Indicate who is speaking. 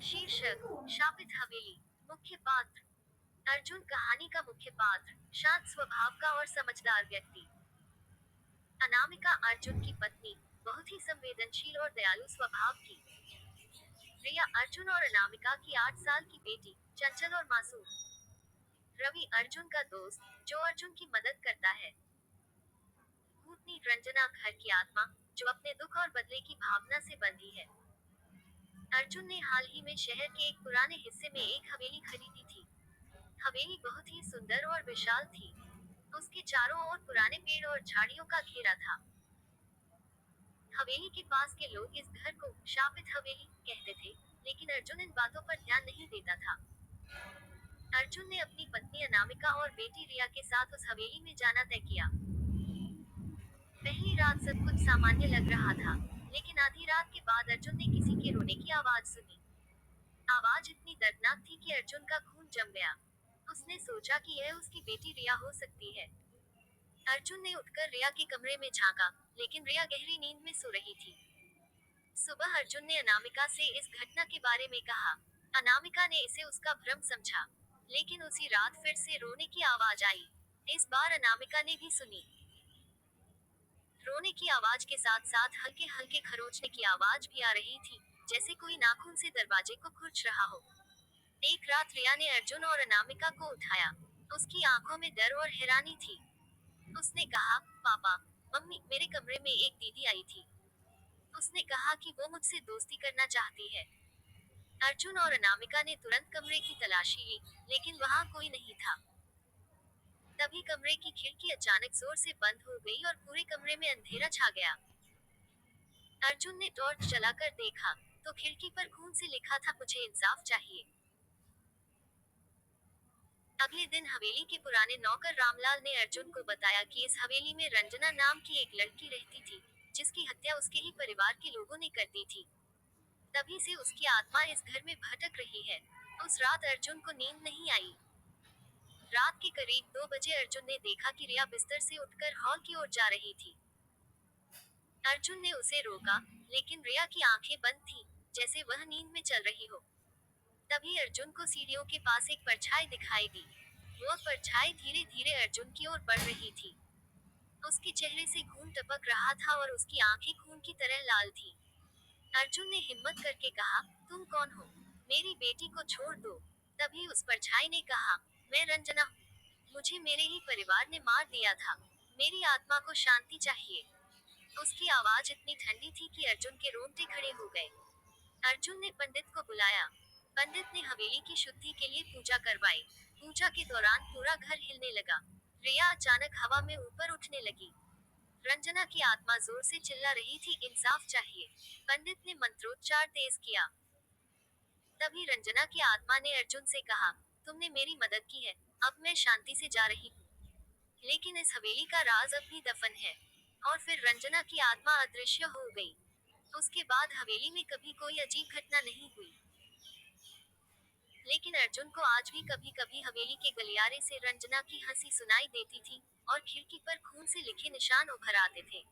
Speaker 1: शीर्षक शापित हवेली। मुख्य पात्र अर्जुन, कहानी का मुख्य पात्र, शांत स्वभाव का और समझदार व्यक्ति। अनामिका, अर्जुन की पत्नी, बहुत ही संवेदनशील और दयालु स्वभाव की। रिया, अर्जुन और अनामिका की 8 साल की बेटी, चंचल और मासूम। रवि, अर्जुन का दोस्त, जो अर्जुन की मदद करता है। भूतनी, रंजना, घर की आत्मा, जो अपने दुख और बदले की भावना से बंधी है। अर्जुन ने हाल ही में शहर के एक पुराने हिस्से में एक हवेली खरीदी थी। हवेली बहुत ही सुंदर और विशाल थी। उसके चारों ओर पुराने पेड़ और झाड़ियों का घेरा था। हवेली के पास के लोग इस घर को शापित हवेली कहते थे, लेकिन अर्जुन इन बातों पर ध्यान नहीं देता था। अर्जुन ने अपनी पत्नी अनामिका और बेटी रिया के साथ उस हवेली में जाना तय किया। पहली रात सब कुछ सामान्य लग रहा था, लेकिन आधी रात के बाद अर्जुन ने किसी के रोने की आवाज सुनी। आवाज इतनी दर्दनाक थी कि अर्जुन का खून जम गया। उसने सोचा कि यह उसकी बेटी रिया हो सकती है। अर्जुन ने उठकर रिया के कमरे में झांका, लेकिन रिया गहरी नींद में सो रही थी। सुबह अर्जुन ने अनामिका से इस घटना के बारे में कहा। अनामिका ने इसे उसका भ्रम समझा, लेकिन उसी रात फिर से रोने की आवाज आई। इस बार अनामिका ने भी सुनी। रोने की आवाज के साथ साथ हल्के हल्के खरोंचने की आवाज भी आ रही थी, जैसे कोई नाखून से दरवाजे को खुरच रहा हो। एक रात रिया ने अर्जुन और अनामिका को उठाया। उसकी आंखों में डर और हैरानी थी। उसने कहा, पापा, मम्मी, मेरे कमरे में एक दीदी आई थी। उसने कहा कि वो मुझसे दोस्ती करना चाहती है। अर्जुन और अनामिका ने तुरंत कमरे की तलाशी ली, लेकिन वहां कोई नहीं था। तभी कमरे की खिड़की अचानक जोर से बंद हो गई और पूरे कमरे में अंधेरा छा गया। अर्जुन ने टॉर्च जलाकर देखा, तो खिड़की पर खून से लिखा था, मुझे इंसाफ चाहिए। अगले दिन हवेली के पुराने नौकर रामलाल ने अर्जुन को बताया कि इस हवेली में रंजना नाम की एक लड़की रहती थी, जिसकी हत्या उसके ही परिवार के लोगों ने कर दी थी। तभी से उसकी आत्मा इस घर में भटक रही है। उस रात अर्जुन को नींद नहीं आई। रात के करीब 2 बजे अर्जुन ने देखा कि रिया बिस्तर से उठकर हॉल की ओर जा रही थी। अर्जुन ने उसे रोका, लेकिन रिया की आंखें बंद थीं, जैसे वह नींद में चल रही हो। तभी अर्जुन को सीढ़ियों के पास एक परछाई दिखाई दी। वो परछाई धीरे धीरे अर्जुन की ओर बढ़ रही थी। उसके चेहरे से खून टपक रहा था और उसकी आंखें खून की तरह लाल थीं। अर्जुन ने हिम्मत करके कहा, तुम कौन हो? मेरी बेटी को छोड़ दो। तभी उस परछाई ने कहा, मैं रंजना हूँ। मुझे मेरे ही परिवार ने मार दिया था। मेरी आत्मा को शांति चाहिए। उसकी आवाज इतनी ठंडी थी कि अर्जुन के रोंगटे खड़े हो गए। अर्जुन ने पंडित को बुलाया। पंडित ने हवेली की शुद्धि के लिए पूजा करवाई। पूजा के दौरान पूरा घर हिलने लगा। रिया अचानक हवा में ऊपर उठने लगी। रंजना की आत्मा जोर से चिल्ला रही थी, इंसाफ चाहिए। पंडित ने मंत्रोच्चार तेज किया। तभी रंजना की आत्मा ने अर्जुन से कहा, तुमने मेरी मदद की है, अब मैं शांति से जा रही हूँ। लेकिन इस हवेली का राज अब भी दफन है। और फिर रंजना की आत्मा अदृश्य हो गई। उसके बाद हवेली में कभी कोई अजीब घटना नहीं हुई। लेकिन अर्जुन को आज भी कभी कभी हवेली के गलियारे से रंजना की हंसी सुनाई देती थी, और खिड़की पर खून से लिखे निशान उभर आते थे।